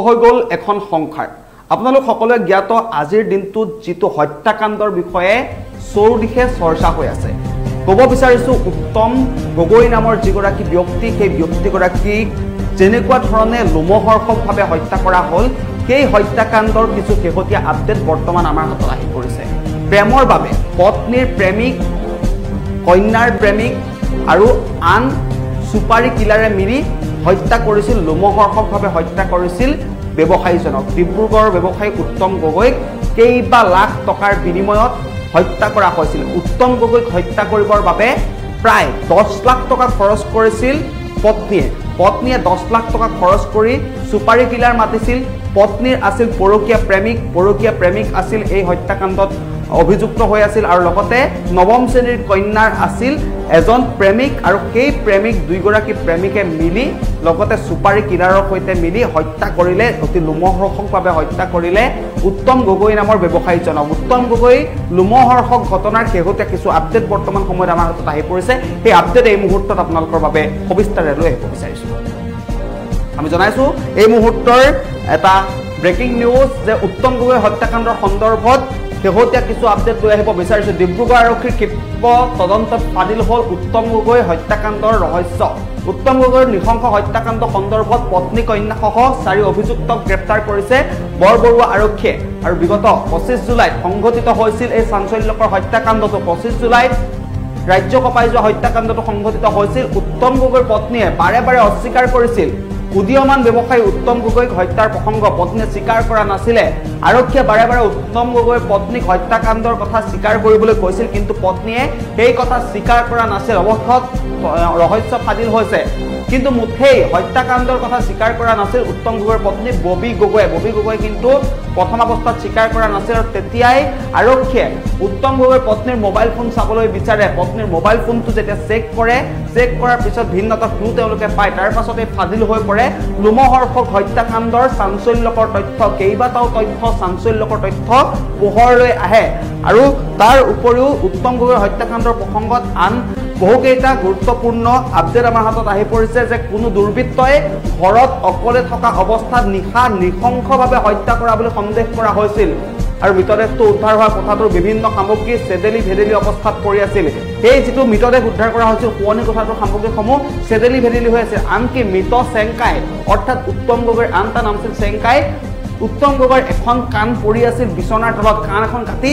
হৈ গ'ল এখন সংসাৰ আপোনালোক সকলোৱে জ্ঞাত আজিৰ দিনটোত যেটো হত্যাকাণ্ডৰ বিষয়ে চৌদিশে চৰ্চা হৈ আছে ক'ব বিচাৰিছো উত্তম গগৈ নামৰ যিগৰাকী ব্যক্তি সেই ব্যক্তিগৰাকীক যেনেকুৱা ধৰণে লোমহৰ্ষকভাৱে হত্যা কৰা হ'ল সেই হত্যাকাণ্ডৰ কিছু শেহতীয়া আপডেট বৰ্তমান আমাৰ হাতত আহি পৰিছে প্ৰেমৰ বাবে পত্নীৰ প্ৰেমিক কন্যাৰ প্ৰেমিক আৰু আন সুপাৰী কিলাৰে মিলি হত্যা কৰিছিল লোমহৰ্ষকভাৱে হত্যা কৰিছিল ব্যৱসায়ীজনক ডিব্ৰুগড়ৰ ব্যৱসায়ী উত্তম গগৈক কেইবা লাখ টকাৰ বিনিময়ত হত্যা কৰা হৈছিল উত্তম গগৈক হত্যা কৰিবৰ বাবে প্ৰায় 10 লাখ টকা খৰচ কৰিছিল পত্নীয়ে 10 লাখ টকা খৰচ কৰি সুপাৰী কিলাৰ মাতিছিল পত্নীৰ আছিল পৰকীয়া প্ৰেমিক আছিল এই হত্যাকাণ্ডত অভিযুক্ত হৈ আছিল আৰু লগতে নৱম শ্ৰেণীৰ কন্যাৰ আছিল এজন প্ৰেমিক আৰু সেই প্ৰেমিক দুইগৰাকী প্ৰেমিকে মিলি লগতে সুপাৰী কিলাৰৰ সৈতে মিলি হত্যা কৰিলে অতি লোমহৰ্ষকভাৱে হত্যা কৰিলে উত্তম গগৈ নামৰ ব্যৱসায়ীজনক উত্তম গগৈ লোমহৰ্ষক ঘটনাৰ শেহতীয়া কিছু আপডেট বৰ্তমান সময়ত আমাৰ হাতত আহি পৰিছে সেই আপডেট এই মুহূৰ্তত আপোনালোকৰ বাবে সবিস্তাৰে লৈ আহিব বিচাৰিছো আমি জনাইছো এই মুহূৰ্তৰ এটা ব্ৰেকিং নিউজ যে উত্তম গগৈ হত্যাকাণ্ডৰ সন্দৰ্ভত শেহতীয়া কিছু আপডেট লৈ আহিব বিচাৰিছো ডিব্ৰুগড় আৰক্ষীৰ ক্ষিপ্ৰ তদন্তত ফাদিল হ'ল উত্তম গগৈ হত্যাকাণ্ডৰ ৰহস্য উত্তম গগৈৰ নিশংস হত্যাকাণ্ড সন্দৰ্ভত পত্নী কন্যাসহ 4 অভিযুক্তক গ্ৰেপ্তাৰ কৰিছে বৰবৰুৱা আৰক্ষীয়ে আৰু বিগত 25 জুলাইত সংঘটিত হৈছিল এই চাঞ্চল্যকৰ হত্যাকাণ্ডটো 25 জুলাইত ৰাজ্য কপাই যোৱা হত্যাকাণ্ডটো সংঘটিত হৈছিল উত্তম গগৈৰ পত্নীয়ে বাৰে বাৰে অস্বীকাৰ কৰিছিল উদীয়মান ব্যৱসায়ী উত্তম গগৈক হত্যাৰ প্ৰসংগ পত্নীয়ে স্বীকাৰ কৰা নাছিলে আৰক্ষীয়ে বাৰে বাৰে উত্তম গগৈৰ পত্নীক হত্যাকাণ্ডৰ কথা স্বীকাৰ কৰিবলৈ কৈছিল কিন্তু পত্নীয়ে সেই কথা স্বীকাৰ কৰা নাছিল অৱশেষত ৰহস্য ফাদিল হৈছে কিন্তু মুঠেই হত্যাকাণ্ডৰ কথা স্বীকাৰ কৰা নাছিল উত্তম গগৈৰ পত্নী ববি গগৈ কিন্তু প্ৰথম অৱস্থাত স্বীকাৰ কৰা নাছিল আৰু তেতিয়াই আৰক্ষীয়ে উত্তম গগৈৰ পত্নীৰ মোবাইল ফোন চাবলৈ বিচাৰে পত্নীৰ মোবাইল ফোনটো যেতিয়া চেক কৰাৰ পিছত ভিন্নতা ক্লু তেওঁলোকে পায় তাৰ পাছতে ফাদিল হৈ পৰে লোমহৰ্ষক হত্যাকাণ্ডৰ চাঞ্চল্যকৰ তথ্য কেইবাটাও চাঞ্চল্যকৰ তথ্য পোহৰলৈ আহে আৰু তাৰ উপৰিও উত্তম গগৈৰ হত্যাকাণ্ডৰ প্ৰসংগত আন বহুকেইটা গুৰুত্বপূৰ্ণ আপডেট আমাৰ হাতত আহি পৰিছে যে কোনো দুৰ্বৃত্তই ঘৰত অকলে থকা অৱস্থাত নিশা নৃশংসভাৱে হত্যা কৰা বুলি সন্দেহ কৰা হৈছিল আৰু মৃতদেহটো উদ্ধাৰ হোৱা কোঠাটোৰ বিভিন্ন সামগ্ৰী চেদেলি ভেদেলি অৱস্থাত পৰি আছিল সেই যেটো মৃতদেহ উদ্ধাৰ কৰা হৈছিল পুৰণি কোঠাটোৰ সামগ্ৰীসমূহ চেদেলি ভেদেলি হৈ আছে আনকি মৃত চেংকাই অৰ্থাৎ উত্তম গগৈৰ আন এটা নাম আছিল চেংকাই উত্তম গগৈৰ এখন কাণ পৰি আছিল বিছনাৰ তলত কাণ এখন কাটি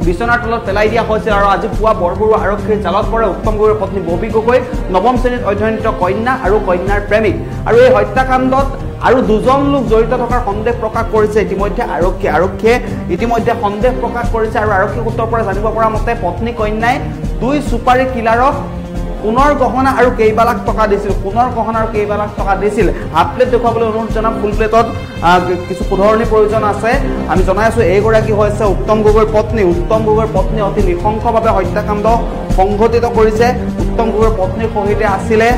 বিছনাৰ তলত পেলাই দিয়া হৈছিল আৰু আজি পুৱা বৰবৰুৱা আৰক্ষীৰ জালত পৰে উত্তম গগৈৰ পত্নী ববি গগৈ নৱম শ্ৰেণীত অধ্যয়নৰত কন্যা আৰু কন্যাৰ প্ৰেমিক আৰু এই হত্যাকাণ্ডত আৰু দুজন লোক জড়িত থকাৰ সন্দেহ প্ৰকাশ কৰিছে ইতিমধ্যে আৰক্ষীয়ে ইতিমধ্যে সন্দেহ প্ৰকাশ কৰিছে আৰু আৰক্ষী সূত্ৰৰ পৰা জানিব পৰা মতে পত্নী কন্যাই 2 সুপাৰী কিলাৰক পুনৰ গহনা আৰু কেইবা লাখ টকা দিছিল হাফ প্লেট দেখুৱাবলৈ অনুৰোধ জনাম ফুল প্লেটত কিছু শুধৰণি প্ৰয়োজন আছে আমি জনাইছো এইগৰাকী হৈছে উত্তম গগৈৰ পত্নী অতি নিশংসভাৱে হত্যাকাণ্ড সংঘটিত কৰিছে উত্তম গগৈৰ পত্নীৰ সহিতে আছিলে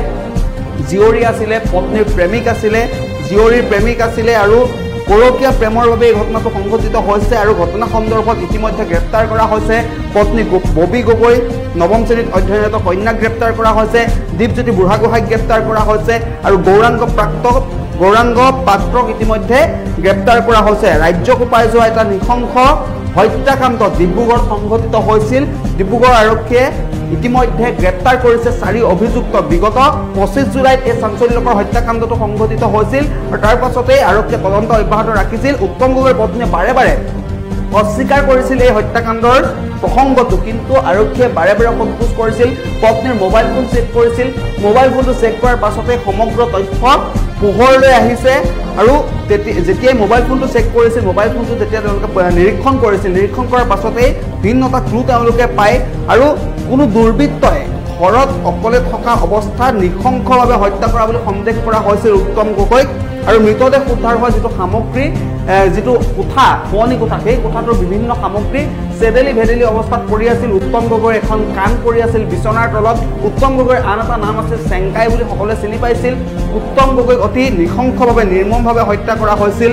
জীয়ৰী আছিলে পত্নীৰ প্ৰেমিক আছিলে আৰু পৰকীয়া প্ৰেমৰ বাবে এই ঘটনাটো সংঘটিত হৈছে আৰু ঘটনা সন্দৰ্ভত ইতিমধ্যে গ্ৰেপ্তাৰ কৰা হৈছে পত্নী ববি গগৈ নৱম শ্ৰেণীত অধ্যয়নৰত কন্যাক গ্ৰেপ্তাৰ কৰা হৈছে দীপজ্যোতি বুঢ়াগোহাঁইক গ্ৰেপ্তাৰ কৰা হৈছে আৰু গৌৰাংগ পাত্ৰক ইতিমধ্যে গ্ৰেপ্তাৰ কৰা হৈছে ৰাজ্যক উপাই যোৱা এটা নিশংস হত্যাকাণ্ড ডিব্ৰুগড়ত সংঘটিত হৈছিল ডিব্ৰুগড় আৰক্ষীয়ে ইতিমধ্যে গ্ৰেপ্তাৰ কৰিছে 4 অভিযুক্ত বিগত 25 জুলাইত এই চাঞ্চল্যকৰ হত্যাকাণ্ডটো সংঘটিত হৈছিল আৰু তাৰ পাছতে আৰক্ষীয়ে তদন্ত অব্যাহত ৰাখিছিল উত্তম গগৈৰ পত্নীয়ে বাৰে বাৰে অস্বীকাৰ কৰিছিল এই হত্যাকাণ্ডৰ প্ৰসংগটো কিন্তু আৰক্ষীয়ে বাৰে বাৰে সংকোচ কৰিছিল পত্নীৰ মোবাইল ফোন চেক কৰিছিল মোবাইল ফোনটো চেক কৰাৰ পাছতে সমগ্ৰ তথ্য পোহৰলৈ আহিছে আৰু যেতিয়া মোবাইল ফোনটো চেক কৰিছিল মোবাইল ফোনটো যেতিয়া তেওঁলোকে নিৰীক্ষণ কৰাৰ পাছতে ভিন্নতা ক্লু তেওঁলোকে পায় আৰু কোনো দুৰ্বৃত্তই ঘৰত অকলে থকা অৱস্থাত নিশংসভাৱে হত্যা কৰা বুলি সন্দেহ কৰা হৈছিল উত্তম গগৈক আৰু মৃতদেহ উদ্ধাৰ হোৱা যেটো সামগ্ৰী যেটো কোঠা পুৰণি কোঠা সেই কোঠাটোৰ বিভিন্ন সামগ্ৰী চেদেলি ভেদেলি অৱস্থাত পৰি আছিল উত্তম গগৈৰ এখন কাণ পৰি আছিল বিছনাৰ তলত উত্তম গগৈৰ আন এটা নাম আছিল চেংকাই বুলি সকলোৱে চিনি পাইছিল উত্তম গগৈক অতি নিশংসভাৱে নিৰ্মমভাৱে হত্যা কৰা হৈছিল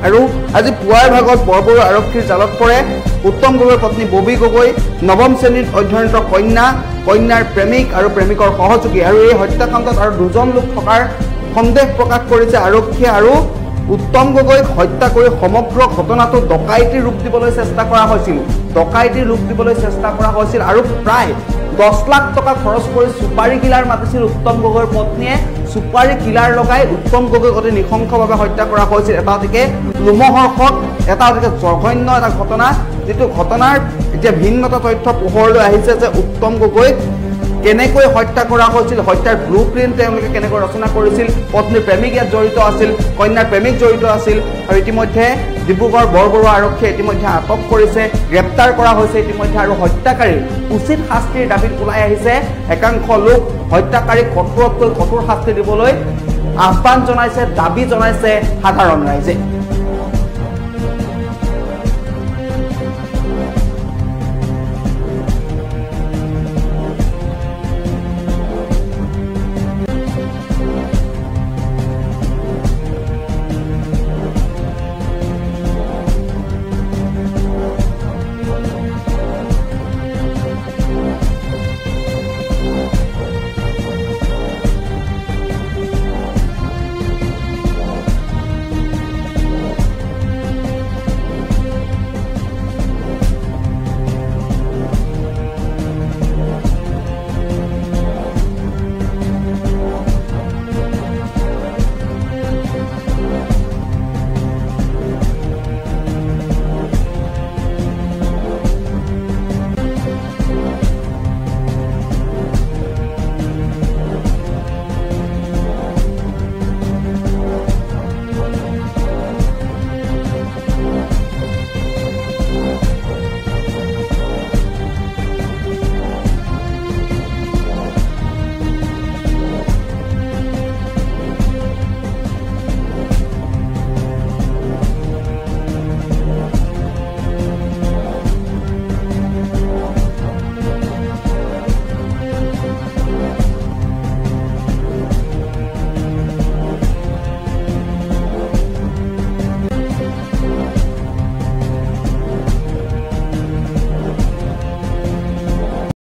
আৰু আজি পুৱাৰ ভাগত বৰবৰুৱা আৰক্ষীৰ জালত পৰে উত্তম গগৈৰ পত্নী ববি গগৈ নৱম শ্ৰেণীত অধ্যয়নৰত কন্যাৰ প্ৰেমিক আৰু প্ৰেমিকৰ সহযোগী আৰু এই হত্যাকাণ্ডত আৰু দুজন লোক থকাৰ সন্দেহ প্ৰকাশ কৰিছে আৰক্ষীয়ে আৰু উত্তম গগৈক হত্যা কৰি সমগ্ৰ ঘটনাটো ডকাইতিৰ ৰূপ দিবলৈ চেষ্টা কৰা হৈছিল আৰু প্ৰায় 10 লাখ টকা খৰচ কৰি সুপাৰী কিলাৰ মাতিছিল উত্তম গগৈৰ পত্নীয়ে সুপাৰী কিলাৰ লগাই উত্তম গগৈক অতি নিশংসভাৱে হত্যা কৰা হৈছিল এটা অতিকে লোমহৰ্ষক এটা অতিকে জঘন্য এটা ঘটনা যেটো ঘটনাৰ এতিয়া ভিন্নতা তথ্য পোহৰলৈ আহিছে যে উত্তম গগৈক কেনেকৈ হত্যা কৰা হৈছিল হত্যাৰ ব্লুপ্ৰিন্ট তেওঁলোকে কেনেকৈ ৰচনা কৰিছিল পত্নীৰ প্ৰেমিক ইয়াত জড়িত আছিল কন্যাৰ প্ৰেমিক জড়িত আছিল আৰু ইতিমধ্যে ডিব্ৰুগড় বৰবৰুৱা আৰক্ষীয়ে ইতিমধ্যে আটক কৰিছে গ্ৰেপ্তাৰ কৰা হৈছে ইতিমধ্যে আৰু হত্যাকাৰীৰ উচিত শাস্তিৰ দাবীত ওলাই আহিছে একাংশ লোক হত্যাকাৰীক কঠোৰতকৈ কঠোৰ শাস্তি দিবলৈ আহ্বান জনাইছে দাবী জনাইছে সাধাৰণ ৰাইজে